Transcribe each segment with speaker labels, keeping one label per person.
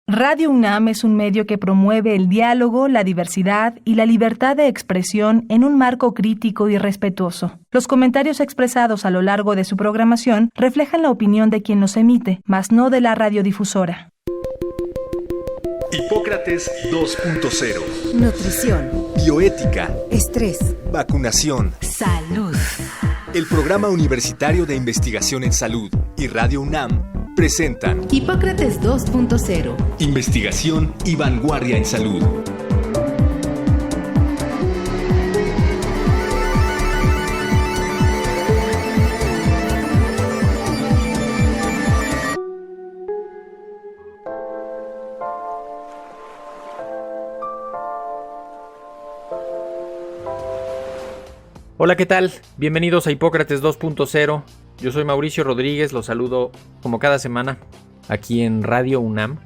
Speaker 1: Radio UNAM es un medio que promueve el diálogo, la diversidad y la libertad de expresión en un marco crítico y respetuoso. Los comentarios expresados a lo largo de su programación reflejan la opinión de quien los emite, mas no de la radiodifusora.
Speaker 2: Hipócrates 2.0.
Speaker 3: Nutrición.
Speaker 2: Bioética.
Speaker 3: Estrés.
Speaker 2: Vacunación.
Speaker 3: Salud.
Speaker 2: El Programa Universitario de Investigación en Salud y Radio UNAM presentan
Speaker 3: Hipócrates 2.0.
Speaker 2: Investigación y vanguardia en salud.
Speaker 4: Hola, ¿qué tal? Bienvenidos a Hipócrates 2.0. Yo soy Mauricio Rodríguez, los saludo como cada semana aquí en Radio UNAM.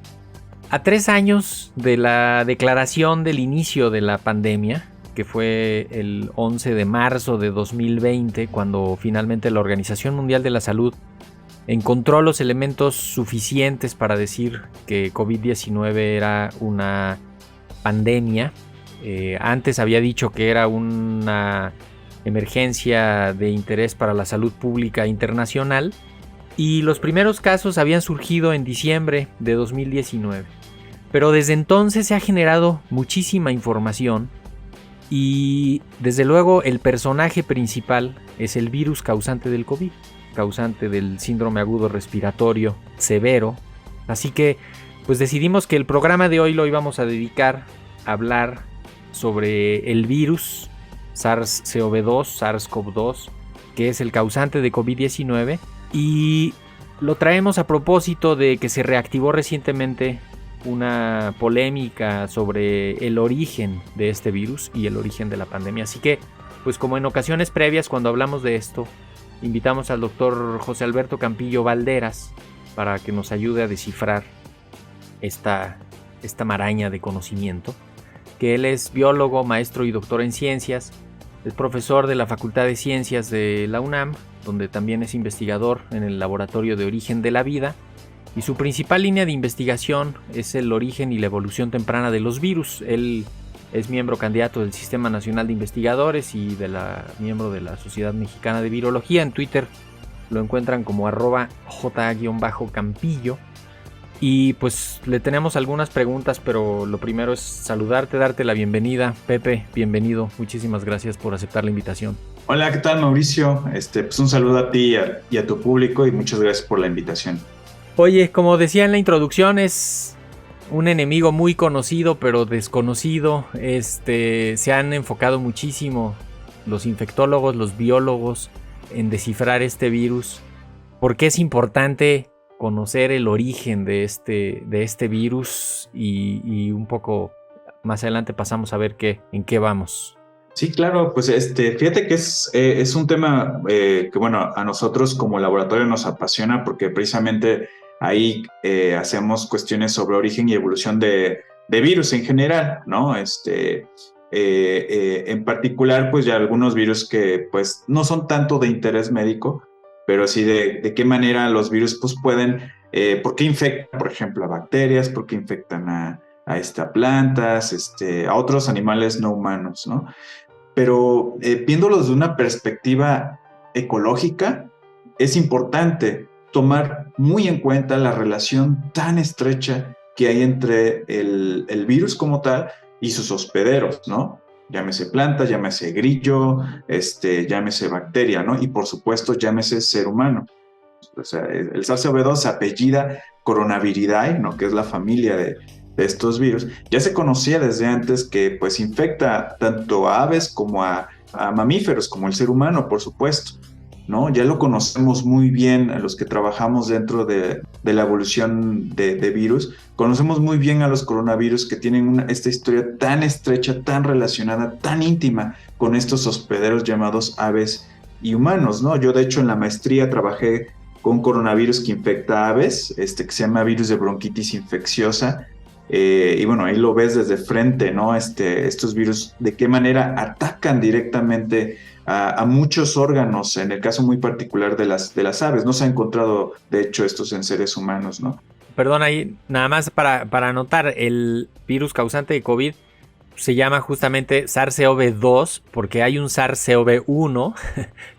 Speaker 4: A 3 años de la declaración del inicio de la pandemia, que fue el 11 de marzo de 2020, cuando finalmente la Organización Mundial de la Salud encontró los elementos suficientes para decir que COVID-19 era una pandemia. Antes había dicho que era una emergencia de interés para la salud pública internacional, y los primeros casos habían surgido en diciembre de 2019. Pero desde entonces se ha generado muchísima información y desde luego el personaje principal es el virus causante del COVID, causante del síndrome agudo respiratorio severo. Así que pues decidimos que el programa de hoy lo íbamos a dedicar a hablar sobre el virus SARS-CoV-2, que es el causante de COVID-19, y lo traemos a propósito de que se reactivó recientemente una polémica sobre el origen de este virus y el origen de la pandemia. Así que, pues como en ocasiones previas cuando hablamos de esto, invitamos al doctor José Alberto Campillo Valderas para que nos ayude a descifrar esta maraña de conocimiento, que él es biólogo, maestro y doctor en ciencias, es profesor de la Facultad de Ciencias de la UNAM, donde también es investigador en el Laboratorio de Origen de la Vida, y su principal línea de investigación es el origen y la evolución temprana de los virus. Él es miembro candidato del Sistema Nacional de Investigadores y miembro de la Sociedad Mexicana de Virología. En Twitter lo encuentran como @J_Campillo. Y pues le tenemos algunas preguntas, pero lo primero es saludarte, darte la bienvenida. Pepe, bienvenido. Muchísimas gracias por aceptar la invitación.
Speaker 5: Hola, ¿qué tal, Mauricio? Pues un saludo a ti y a tu público y muchas gracias por la invitación.
Speaker 4: Oye, como decía en la introducción, es un enemigo muy conocido pero desconocido. Se han enfocado muchísimo los infectólogos, los biólogos en descifrar este virus. ¿Por qué es importante conocer el origen de este virus? Y un poco más adelante pasamos a ver en qué vamos.
Speaker 5: Sí, claro, pues fíjate que es un tema que, bueno, a nosotros como laboratorio nos apasiona porque precisamente ahí hacemos cuestiones sobre origen y evolución de virus en general, ¿no? En particular, pues ya algunos virus que pues no son tanto de interés médico, pero sí de qué manera los virus pues pueden, por qué infectan, por ejemplo, a bacterias, por qué infectan a plantas, a otros animales no humanos, ¿no? Pero viéndolos de una perspectiva ecológica, es importante tomar muy en cuenta la relación tan estrecha que hay entre el virus como tal y sus hospederos, ¿no? Llámese planta, llámese grillo, llámese bacteria, ¿no? Y por supuesto, llámese ser humano. O sea, el SARS-CoV-2 se apellida Coronaviridae, ¿no? Que es la familia de estos virus. Ya se conocía desde antes que pues infecta tanto a aves como a mamíferos, como el ser humano, por supuesto, ¿no? Ya lo conocemos muy bien a los que trabajamos dentro de la evolución de virus. Conocemos muy bien a los coronavirus que tienen esta historia tan estrecha, tan relacionada, tan íntima con estos hospederos llamados aves y humanos, ¿no? Yo de hecho en la maestría trabajé con coronavirus que infecta aves, que se llama virus de bronquitis infecciosa. Y bueno, ahí lo ves desde frente, ¿no? Estos virus, de qué manera atacan directamente a muchos órganos, en el caso muy particular de las aves. No se ha encontrado, de hecho, estos en seres humanos, ¿no?
Speaker 4: perdón, ahí nada más para anotar, el virus causante de COVID se llama justamente SARS-CoV-2 porque hay un SARS-CoV-1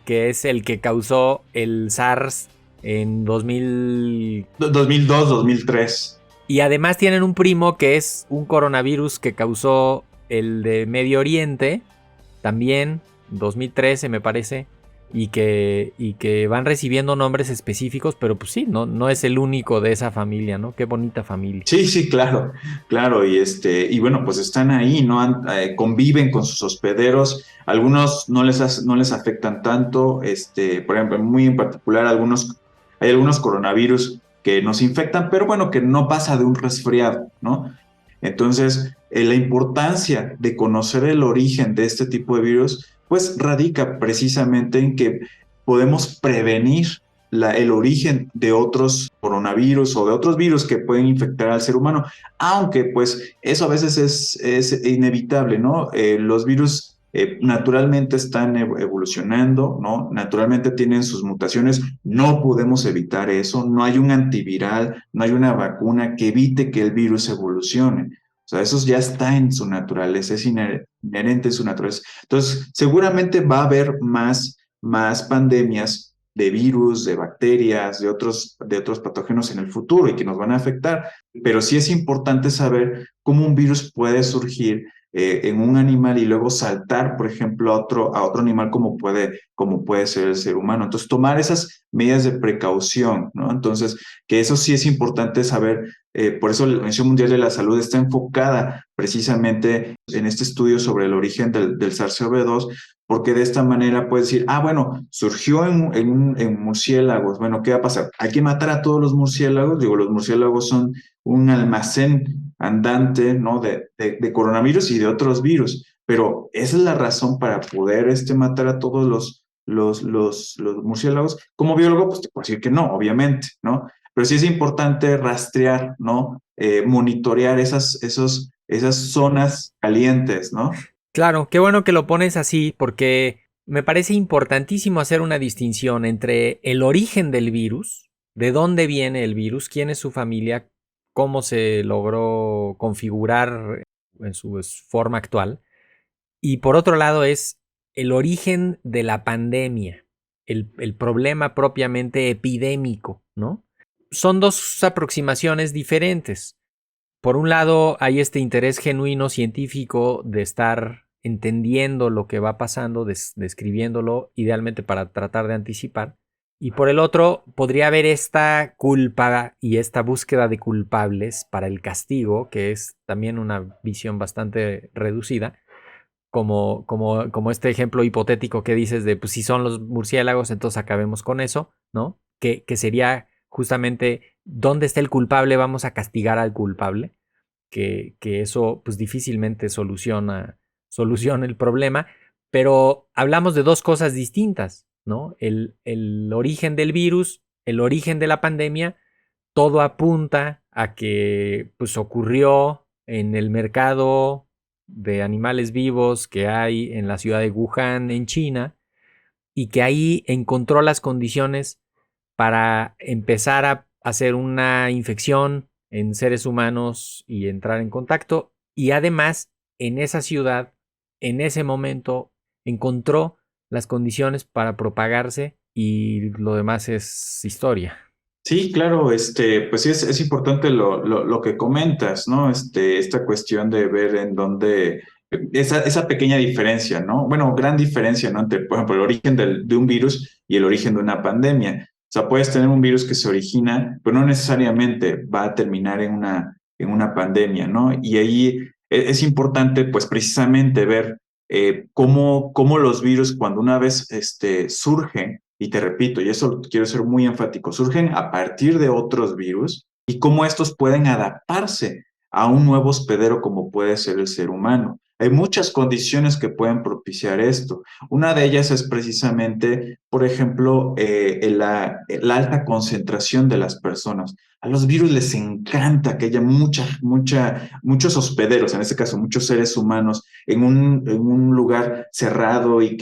Speaker 4: que es el que causó el SARS en
Speaker 5: 2002, 2003.
Speaker 4: Y además tienen un primo que es un coronavirus que causó el de Medio Oriente, también 2013 me parece, y que van recibiendo nombres específicos, pero pues sí, no es el único de esa familia, ¿no? Qué bonita familia.
Speaker 5: Sí, claro, claro, y bueno, pues están ahí, ¿no? Conviven con sus hospederos, algunos no les afectan tanto, por ejemplo, muy en particular, hay algunos coronavirus que nos infectan, pero bueno, que no pasa de un resfriado, ¿no? Entonces, la importancia de conocer el origen de este tipo de virus, pues radica precisamente en que podemos prevenir el origen de otros coronavirus o de otros virus que pueden infectar al ser humano, aunque pues eso a veces es inevitable, ¿no? Los virus naturalmente están evolucionando, ¿no? Naturalmente tienen sus mutaciones, no podemos evitar eso, no hay un antiviral, no hay una vacuna que evite que el virus evolucione. O sea, eso ya está en su naturaleza, es inherente en su naturaleza. Entonces, seguramente va a haber más pandemias de virus, de bacterias, de otros patógenos en el futuro y que nos van a afectar. Pero sí es importante saber cómo un virus puede surgir en un animal y luego saltar, por ejemplo, a otro animal como puede ser el ser humano. Entonces, tomar esas medidas de precaución, ¿no? Entonces, que eso sí es importante saber. Por eso la Organización Mundial de la Salud está enfocada precisamente en este estudio sobre el origen del SARS-CoV-2, porque de esta manera puedes decir, bueno, surgió en murciélagos, bueno, ¿qué va a pasar? Hay que matar a todos los murciélagos, digo, los murciélagos son un almacén andante, ¿no? de coronavirus y de otros virus, pero esa es la razón para poder matar a todos los murciélagos. Como biólogo, pues te puedo decir que no, obviamente, ¿no? Pero sí es importante rastrear, ¿no? Monitorear esas zonas calientes, ¿no?
Speaker 4: Claro, qué bueno que lo pones así, porque me parece importantísimo hacer una distinción entre el origen del virus, de dónde viene el virus, quién es su familia, cómo se logró configurar en su forma actual, y por otro lado es el origen de la pandemia, el problema propiamente epidémico, ¿no? Son dos aproximaciones diferentes. Por un lado, hay este interés genuino científico de estar entendiendo lo que va pasando, describiéndolo, idealmente para tratar de anticipar. Y por el otro, podría haber esta culpa y esta búsqueda de culpables para el castigo, que es también una visión bastante reducida, como este ejemplo hipotético que dices de, pues si son los murciélagos, entonces acabemos con eso, ¿no? Que sería justamente, ¿dónde está el culpable? Vamos a castigar al culpable, que eso pues difícilmente soluciona el problema, pero hablamos de dos cosas distintas, ¿no? El origen del virus, el origen de la pandemia, todo apunta a que pues ocurrió en el mercado de animales vivos que hay en la ciudad de Wuhan, en China, y que ahí encontró las condiciones para empezar a hacer una infección en seres humanos y entrar en contacto. Y además, en esa ciudad, en ese momento, encontró las condiciones para propagarse y lo demás es historia.
Speaker 5: Sí, claro, pues sí es importante lo que comentas, ¿no? Esta cuestión de ver en dónde, esa pequeña diferencia, ¿no? Bueno, gran diferencia, ¿no? Entre, por ejemplo, el origen de un virus y el origen de una pandemia. O sea, puedes tener un virus que se origina, pero no necesariamente va a terminar en una pandemia, ¿no? Y ahí es importante, pues, precisamente ver cómo los virus, cuando una vez surgen, y te repito, y eso quiero ser muy enfático, surgen a partir de otros virus y cómo estos pueden adaptarse a un nuevo hospedero como puede ser el ser humano. Hay muchas condiciones que pueden propiciar esto. Una de ellas es precisamente, por ejemplo, la alta concentración de las personas. A los virus les encanta que haya muchos hospederos, en este caso muchos seres humanos, en un lugar cerrado y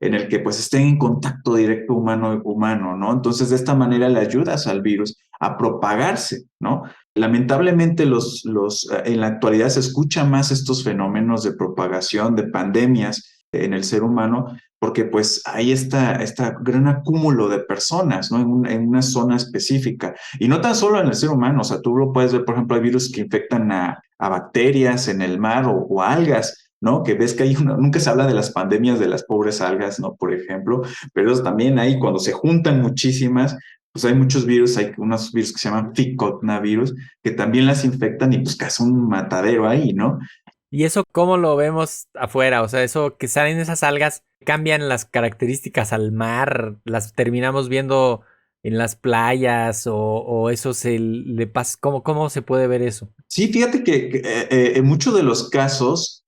Speaker 5: en el que pues estén en contacto directo humano, ¿no? Entonces, de esta manera le ayudas al virus a propagarse, ¿no? Lamentablemente, en la actualidad se escucha más estos fenómenos de propagación, de pandemias en el ser humano, porque pues hay esta gran acúmulo de personas, ¿no? En una zona específica. Y no tan solo en el ser humano, o sea, tú lo puedes ver, por ejemplo, hay virus que infectan a bacterias en el mar o algas, ¿no? Que ves que nunca se habla de las pandemias de las pobres algas, ¿no? Por ejemplo, pero eso también hay, cuando se juntan muchísimas, pues hay muchos virus, hay unos virus que se llaman ficotnavirus, que también las infectan y pues que es un matadero ahí, ¿no?
Speaker 4: ¿Y eso cómo lo vemos afuera? O sea, eso que salen esas algas, cambian las características al mar, las terminamos viendo en las playas o eso se le pasa. ¿Cómo se puede ver eso?
Speaker 5: Sí, fíjate que en muchos de los casos,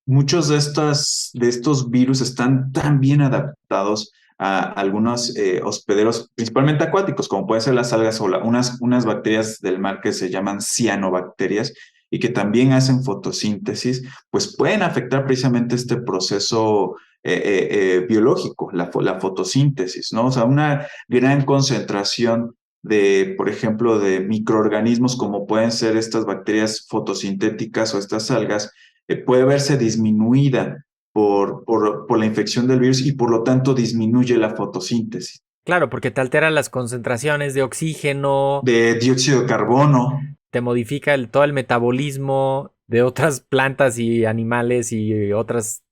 Speaker 5: muchos de estos virus están tan bien adaptados a algunos hospederos, principalmente acuáticos, como pueden ser las algas o unas bacterias del mar que se llaman cianobacterias y que también hacen fotosíntesis, pues pueden afectar precisamente este proceso biológico, la fotosíntesis, ¿no? O sea, una gran concentración por ejemplo, de microorganismos como pueden ser estas bacterias fotosintéticas o estas algas, puede verse disminuida por la infección del virus y por lo tanto disminuye la fotosíntesis.
Speaker 4: Claro, porque te altera las concentraciones de oxígeno,
Speaker 5: De dióxido de carbono.
Speaker 4: te modifica todo el metabolismo de otras plantas y animales y otras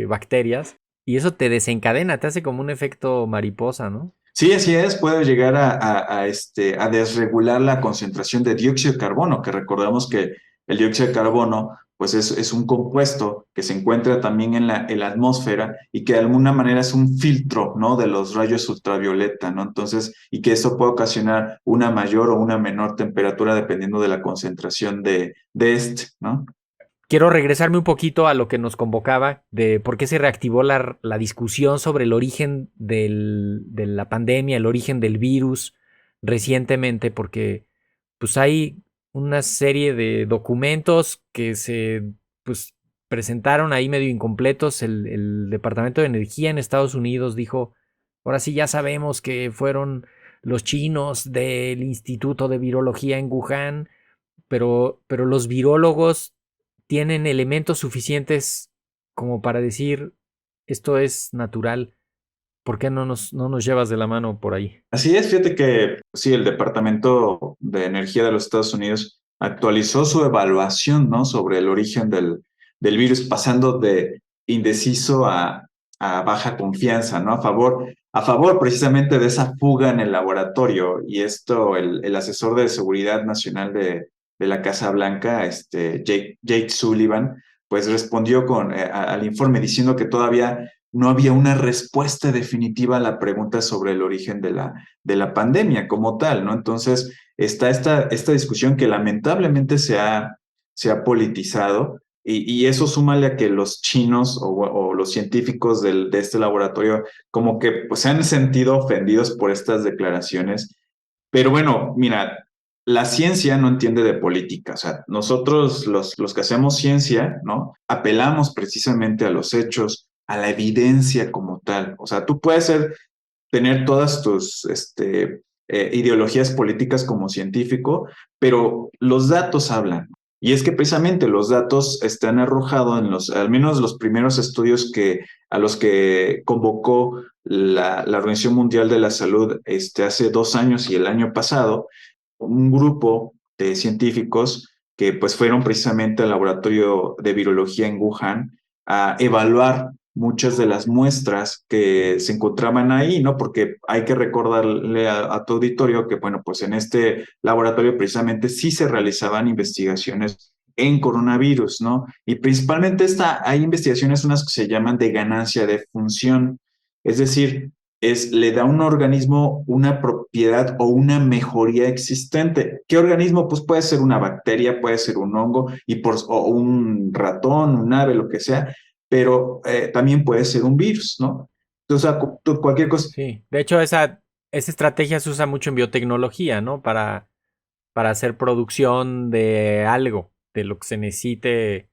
Speaker 4: bacterias. Y eso te desencadena, te hace como un efecto mariposa, ¿no?
Speaker 5: Sí, así es, puede llegar a desregular la concentración de dióxido de carbono, que recordamos que el dióxido de carbono pues es un compuesto que se encuentra también en la atmósfera y que de alguna manera es un filtro, ¿no? De los rayos ultravioleta, ¿no? Entonces, y que eso puede ocasionar una mayor o una menor temperatura dependiendo de la concentración de ¿no?
Speaker 4: Quiero regresarme un poquito a lo que nos convocaba de por qué se reactivó la discusión sobre el origen de la pandemia, el origen del virus recientemente, porque pues hay una serie de documentos que se pues, presentaron ahí medio incompletos. El Departamento de Energía en Estados Unidos dijo, ahora sí ya sabemos que fueron los chinos del Instituto de Virología en Wuhan, pero los virólogos tienen elementos suficientes como para decir esto es natural. ¿Por qué no nos llevas de la mano por ahí?
Speaker 5: Así es, fíjate que sí, el Departamento de Energía de los Estados Unidos actualizó su evaluación, ¿no? Sobre el origen del virus, pasando de indeciso a baja confianza, ¿no? A favor precisamente de esa fuga en el laboratorio. Y esto, el asesor de seguridad nacional de la Casa Blanca, Jake Sullivan, pues respondió al informe diciendo que todavía no había una respuesta definitiva a la pregunta sobre el origen de la pandemia como tal, ¿no? Entonces, está esta discusión que lamentablemente se ha politizado y eso súmale a que los chinos o los científicos de este laboratorio como que pues, se han sentido ofendidos por estas declaraciones. Pero bueno, mira, la ciencia no entiende de política. O sea, nosotros los que hacemos ciencia, ¿no? Apelamos precisamente a los hechos, a la evidencia como tal. O sea, tú puedes tener todas tus ideologías políticas como científico, pero los datos hablan. Y es que precisamente los datos están arrojados al menos los primeros estudios a los que convocó la Organización Mundial de la Salud hace 2 años y el año pasado, un grupo de científicos que pues fueron precisamente al laboratorio de virología en Wuhan a evaluar muchas de las muestras que se encontraban ahí, ¿no? Porque hay que recordarle a tu auditorio que, bueno, pues en este laboratorio precisamente sí se realizaban investigaciones en coronavirus, ¿no? Y principalmente hay investigaciones unas que se llaman de ganancia de función, es decir, le da a un organismo una propiedad o una mejoría existente. ¿Qué organismo? Pues puede ser una bacteria, puede ser un hongo, o un ratón, un ave, lo que sea, pero también puede ser un virus, ¿no? Entonces, cualquier cosa.
Speaker 4: Sí, de hecho esa estrategia se usa mucho en biotecnología, ¿no? Para hacer producción de algo, de lo que se necesite.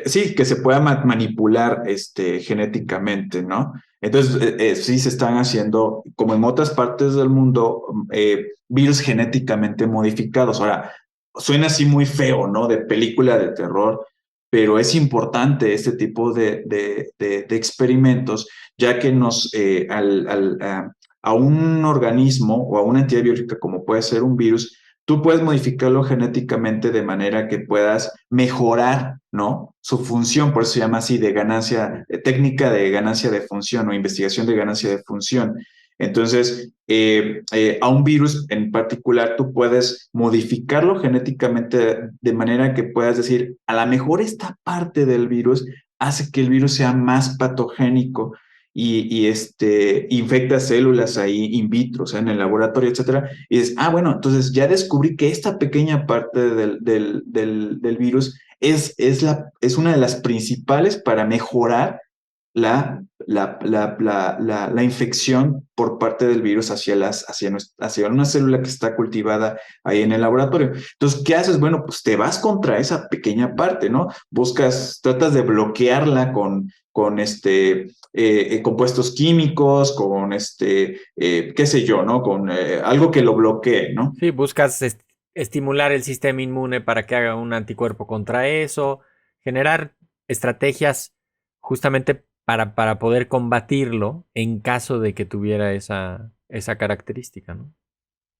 Speaker 5: Sí, que se pueda manipular genéticamente, ¿no? Entonces, sí se están haciendo, como en otras partes del mundo, virus genéticamente modificados. Ahora, suena así muy feo, ¿no? De película de terror, pero es importante este tipo de experimentos, ya que a un organismo o a una entidad biológica como puede ser un virus, tú puedes modificarlo genéticamente de manera que puedas mejorar, ¿no? Su función, por eso se llama así, de ganancia, técnica de ganancia de función o investigación de ganancia de función. Entonces, a un virus en particular, tú puedes modificarlo genéticamente de manera que puedas decir, a lo mejor esta parte del virus hace que el virus sea más patogénico y infecta células ahí in vitro, o sea, en el laboratorio, etcétera, y dices, bueno, entonces ya descubrí que esta pequeña parte del virus es una de las principales para mejorar la infección por parte del virus hacia una célula que está cultivada ahí en el laboratorio. Entonces, ¿qué haces? Bueno, pues te vas contra esa pequeña parte, ¿no? Tratas de bloquearla con compuestos químicos, con qué sé yo, ¿no? Con algo que lo bloquee, ¿no?
Speaker 4: Sí, buscas estimular el sistema inmune para que haga un anticuerpo contra eso, generar estrategias justamente para poder combatirlo en caso de que tuviera esa característica, ¿no?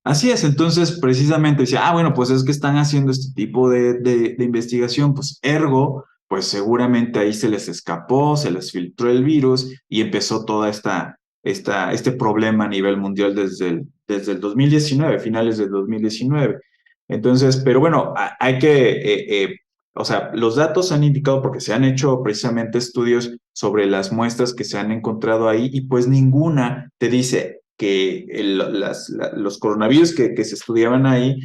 Speaker 5: Así es, entonces precisamente decía, bueno, pues es que están haciendo este tipo de investigación, pues ergo, pues seguramente ahí se les escapó, se les filtró el virus y empezó toda este problema a nivel mundial desde el 2019, finales del 2019. Entonces, pero bueno, hay que, o sea, los datos han indicado porque se han hecho precisamente estudios sobre las muestras que se han encontrado ahí y pues ninguna te dice que los coronavirus que se estudiaban ahí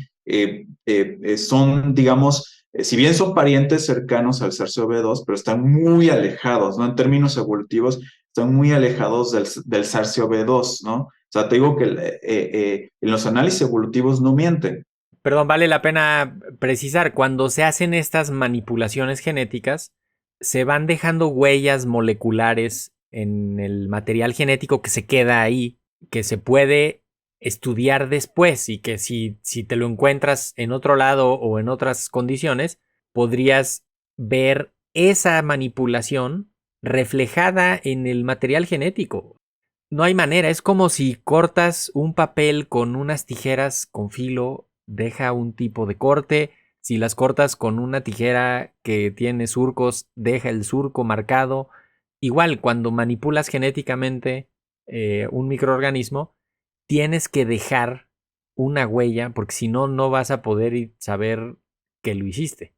Speaker 5: son, digamos, si bien son parientes cercanos al SARS-CoV-2, pero están muy alejados, ¿no? En términos evolutivos, están muy alejados del SARS-CoV-2, ¿no? O sea, te digo que en los análisis evolutivos no mienten.
Speaker 4: Perdón, vale la pena precisar, cuando se hacen estas manipulaciones genéticas, se van dejando huellas moleculares en el material genético que se queda ahí, que se puede estudiar después y que si te lo encuentras en otro lado o en otras condiciones, podrías ver esa manipulación reflejada en el material genético. No hay manera, es como si cortas un papel con unas tijeras con filo, deja un tipo de corte. Si las cortas con una tijera que tiene surcos, deja el surco marcado. Igual, cuando manipulas genéticamente un microorganismo, tienes que dejar una huella, porque si no, no vas a poder saber que lo hiciste.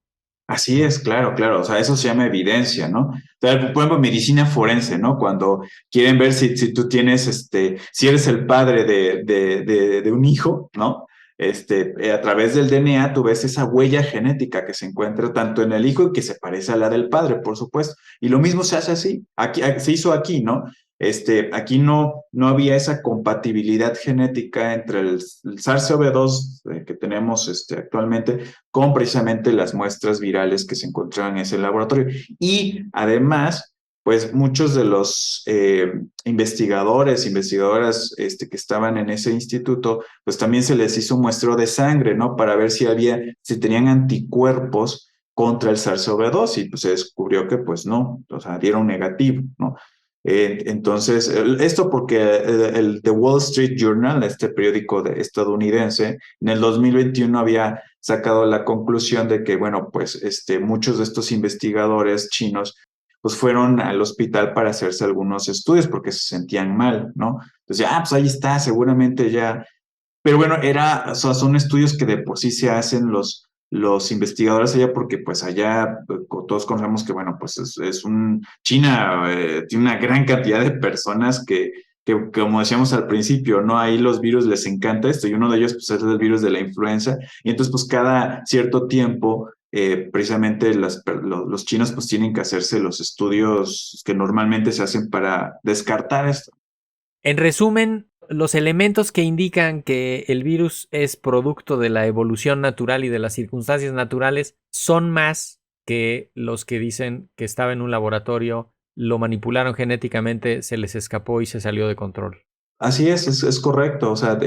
Speaker 5: Así es, claro, claro. O sea, eso se llama evidencia, ¿no? O sea, por ejemplo, medicina forense, ¿no? Cuando quieren ver si tú tienes, si eres el padre de un hijo, ¿no? A través del DNA tú ves esa huella genética que se encuentra tanto en el hijo y que se parece a la del padre, por supuesto. Y lo mismo se hace así. Se hizo aquí, ¿no? Aquí no había esa compatibilidad genética entre el SARS-CoV-2 que tenemos actualmente con precisamente las muestras virales que se encontraban en ese laboratorio. Y además, pues muchos de los investigadoras que estaban en ese instituto, pues también se les hizo un muestreo de sangre, ¿no? Para ver si tenían anticuerpos contra el SARS-CoV-2 y pues se descubrió que pues no, o sea, dieron negativo, ¿no? Entonces, esto porque el The Wall Street Journal, este periódico estadounidense, en el 2021 había sacado la conclusión de que, bueno, pues muchos de estos investigadores chinos pues fueron al hospital para hacerse algunos estudios porque se sentían mal, ¿no? Entonces, pues ahí está, seguramente ya. Pero bueno, o sea, son estudios que de por sí se hacen los investigadores allá porque pues allá todos conocemos que, bueno, pues China tiene una gran cantidad de personas que como decíamos al principio, ¿no? Ahí los virus les encanta esto y uno de ellos pues, es el virus de la influenza y entonces pues cada cierto tiempo precisamente los chinos pues tienen que hacerse los estudios que normalmente se hacen para descartar esto.
Speaker 4: En resumen, los elementos que indican que el virus es producto de la evolución natural y de las circunstancias naturales son más que los que dicen que estaba en un laboratorio, lo manipularon genéticamente, se les escapó y se salió de control.
Speaker 5: Así es correcto. O sea,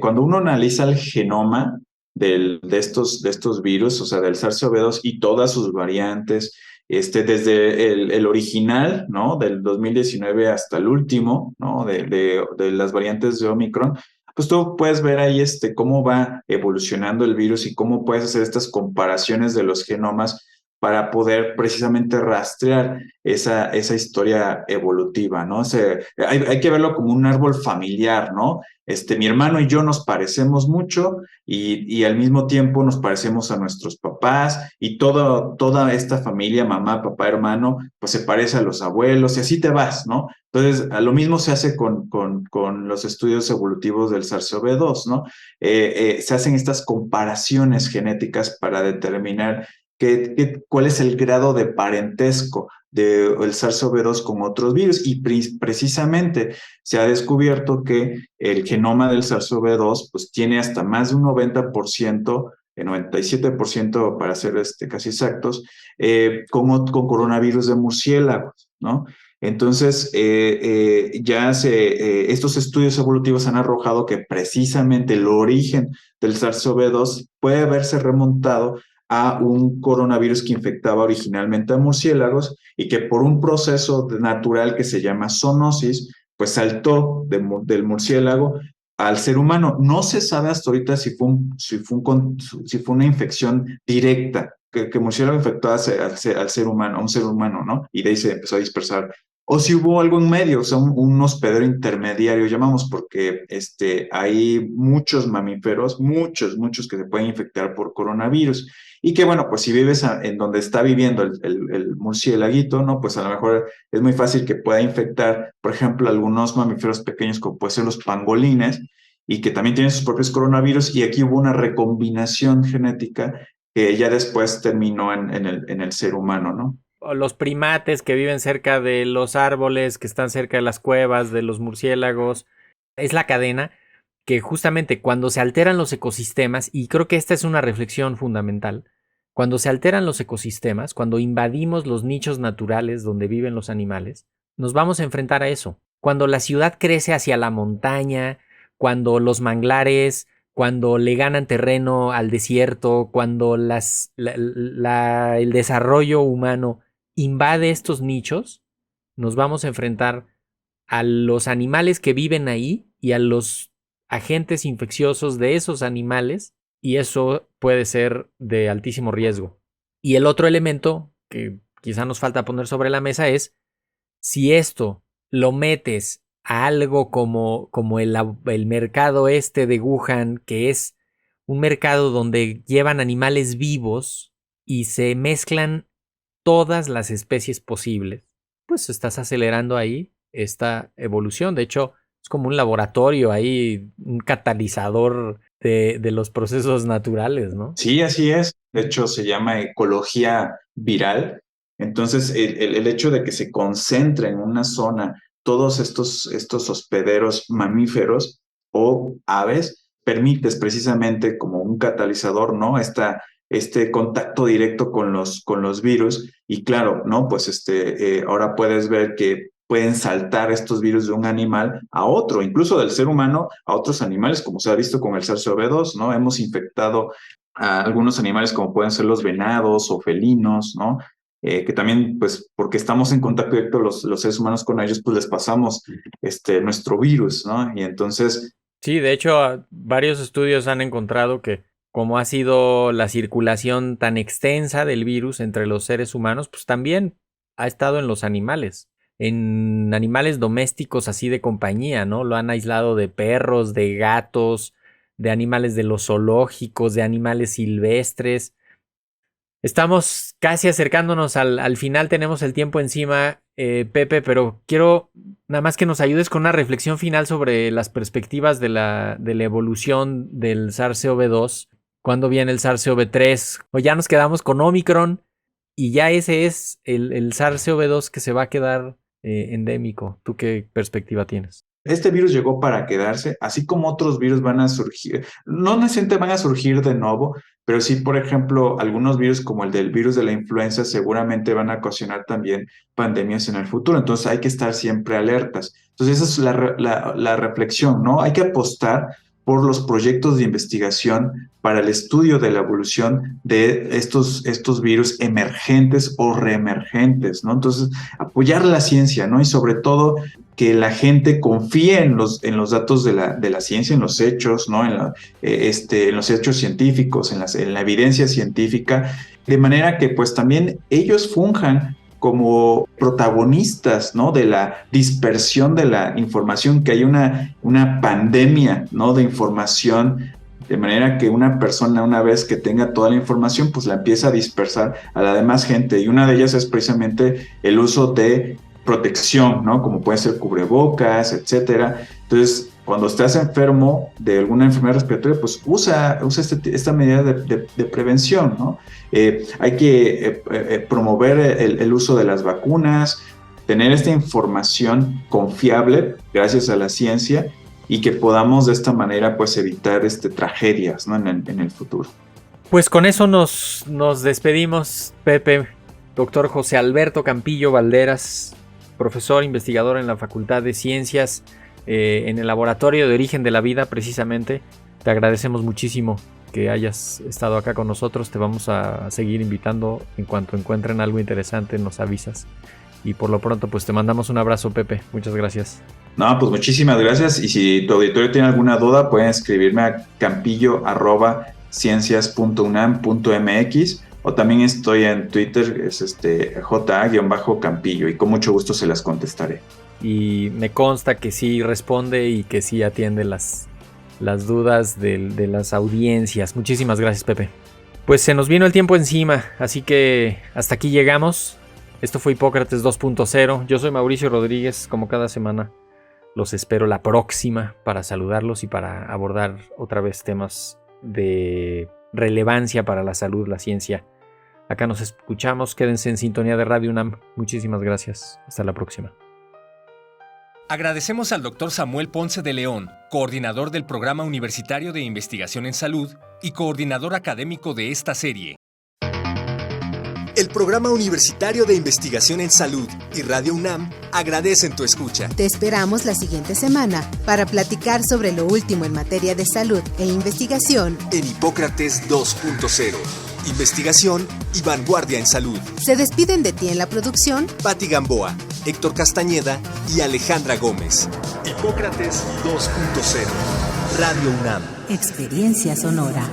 Speaker 5: cuando uno analiza el genoma de estos virus, o sea, del SARS-CoV-2 y todas sus variantes, desde el original, ¿no? Del 2019 hasta el último, ¿no? De las variantes de Omicron, pues tú puedes ver ahí cómo va evolucionando el virus y cómo puedes hacer estas comparaciones de los genomas para poder precisamente rastrear esa historia evolutiva, ¿no? O sea, hay que verlo como un árbol familiar, ¿no? Mi hermano y yo nos parecemos mucho y al mismo tiempo nos parecemos a nuestros papás y toda esta familia, mamá, papá, hermano, pues se parece a los abuelos y así te vas, ¿no? Entonces, a lo mismo se hace con los estudios evolutivos del SARS-CoV-2, ¿no? Se hacen estas comparaciones genéticas para determinar cuál es el grado de parentesco del SARS-CoV-2 con otros virus y precisamente se ha descubierto que el genoma del SARS-CoV-2 pues tiene hasta más de un 90%, el 97% para ser casi exactos, con coronavirus de murciélagos, ¿no? Entonces, estos estudios evolutivos han arrojado que precisamente el origen del SARS-CoV-2 puede haberse remontado a un coronavirus que infectaba originalmente a murciélagos y que por un proceso natural que se llama zoonosis, pues saltó del murciélago al ser humano. No se sabe hasta ahorita si fue una infección directa, que el murciélago infectó al ser humano, a un ser humano, ¿no? Y de ahí se empezó a dispersar. O si hubo algo en medio, o sea, un hospedero intermediario, llamamos, porque hay muchos mamíferos, muchos que se pueden infectar por coronavirus. Y que bueno, pues si vives en donde está viviendo el murciélaguito, ¿no? Pues a lo mejor es muy fácil que pueda infectar, por ejemplo, algunos mamíferos pequeños como pueden ser los pangolines y que también tienen sus propios coronavirus y aquí hubo una recombinación genética que ya después terminó en el ser humano, ¿no?
Speaker 4: Los primates que viven cerca de los árboles, que están cerca de las cuevas, de los murciélagos. Es la cadena que justamente cuando se alteran los ecosistemas, y creo que esta es una reflexión fundamental, cuando se alteran los ecosistemas, cuando invadimos los nichos naturales donde viven los animales, nos vamos a enfrentar a eso. Cuando la ciudad crece hacia la montaña, cuando los manglares, cuando le ganan terreno al desierto, cuando el desarrollo humano invade estos nichos, nos vamos a enfrentar a los animales que viven ahí y a los agentes infecciosos de esos animales, y eso puede ser de altísimo riesgo. Y el otro elemento que quizá nos falta poner sobre la mesa es si esto lo metes a algo como el mercado de Wuhan, que es un mercado donde llevan animales vivos y se mezclan todas las especies posibles, pues estás acelerando ahí esta evolución. De hecho, es como un laboratorio ahí, un catalizador de los procesos naturales, ¿no?
Speaker 5: Sí, así es. De hecho, se llama ecología viral. Entonces, el hecho de que se concentre en una zona todos estos hospederos mamíferos o aves, permites precisamente como un catalizador, ¿no? Este contacto directo con los virus. Y claro, ¿no? Pues ahora puedes ver que pueden saltar estos virus de un animal a otro, incluso del ser humano a otros animales, como se ha visto con el SARS-CoV-2, ¿no? Hemos infectado a algunos animales como pueden ser los venados o felinos, ¿no? Que también, pues, porque estamos en contacto directo los seres humanos con ellos, pues les pasamos nuestro virus, ¿no? Y entonces...
Speaker 4: Sí, de hecho, varios estudios han encontrado que como ha sido la circulación tan extensa del virus entre los seres humanos, pues también ha estado en los animales. En animales domésticos así de compañía, ¿no? Lo han aislado de perros, de gatos, de animales de los zoológicos, de animales silvestres. Estamos casi acercándonos al final, tenemos el tiempo encima, Pepe, pero quiero nada más que nos ayudes con una reflexión final sobre las perspectivas de la evolución del SARS-CoV-2. ¿Cuándo viene el SARS-CoV-3? ¿O ya nos quedamos con Omicron y ya ese es el SARS-CoV-2 que se va a quedar endémico? ¿Tú qué perspectiva tienes?
Speaker 5: Este virus llegó para quedarse, así como otros virus van a surgir, no necesariamente van a surgir de nuevo, pero sí, por ejemplo, algunos virus como el del virus de la influenza seguramente van a ocasionar también pandemias en el futuro, entonces hay que estar siempre alertas. Entonces esa es la reflexión, ¿no? Hay que apostar por los proyectos de investigación para el estudio de la evolución de estos virus emergentes o reemergentes, ¿no? Entonces, apoyar la ciencia, ¿no? Y sobre todo que la gente confíe en los datos de la ciencia, en los hechos, ¿no? En los hechos científicos, en la evidencia científica, de manera que pues también ellos funjan como protagonistas, ¿no? De la dispersión de la información, que hay una pandemia, ¿no? De información, de manera que una persona, una vez que tenga toda la información, pues la empieza a dispersar a la demás gente, y una de ellas es precisamente el uso de protección, ¿no? Como puede ser cubrebocas, etcétera. Entonces, cuando estás enfermo de alguna enfermedad respiratoria, pues usa esta medida de prevención, ¿no? Hay que promover el uso de las vacunas, tener esta información confiable gracias a la ciencia, y que podamos de esta manera pues evitar tragedias, ¿no? en el futuro.
Speaker 4: Pues con eso nos despedimos, Pepe. Doctor José Alberto Campillo Valderas, profesor investigador en la Facultad de Ciencias, en el Laboratorio de Origen de la Vida, precisamente. Te agradecemos muchísimo que hayas estado acá con nosotros. Te vamos a seguir invitando. En cuanto encuentren algo interesante, nos avisas. Y por lo pronto, pues te mandamos un abrazo, Pepe. Muchas gracias.
Speaker 5: No, pues muchísimas gracias. Y si tu auditorio tiene alguna duda, pueden escribirme a campillo@ciencias.unam.mx, o también estoy en Twitter, es JA-Campillo, y con mucho gusto se las contestaré.
Speaker 4: Y me consta que sí responde y que sí atiende las dudas de las audiencias. Muchísimas gracias, Pepe. Pues se nos vino el tiempo encima, así que hasta aquí llegamos. Esto fue Hipócrates 2.0. Yo soy Mauricio Rodríguez. Como cada semana, los espero la próxima para saludarlos y para abordar otra vez temas de relevancia para la salud, la ciencia. Acá nos escuchamos. Quédense en sintonía de Radio UNAM. Muchísimas gracias. Hasta la próxima.
Speaker 2: Agradecemos al Dr. Samuel Ponce de León, coordinador del Programa Universitario de Investigación en Salud y coordinador académico de esta serie. El Programa Universitario de Investigación en Salud y Radio UNAM agradecen tu escucha.
Speaker 3: Te esperamos la siguiente semana para platicar sobre lo último en materia de salud e investigación
Speaker 2: en Hipócrates 2.0. Investigación y vanguardia en salud.
Speaker 3: Se despiden de ti en la producción
Speaker 2: Patti Gamboa, Héctor Castañeda y Alejandra Gómez. Hipócrates 2.0. Radio UNAM.
Speaker 3: Experiencia sonora.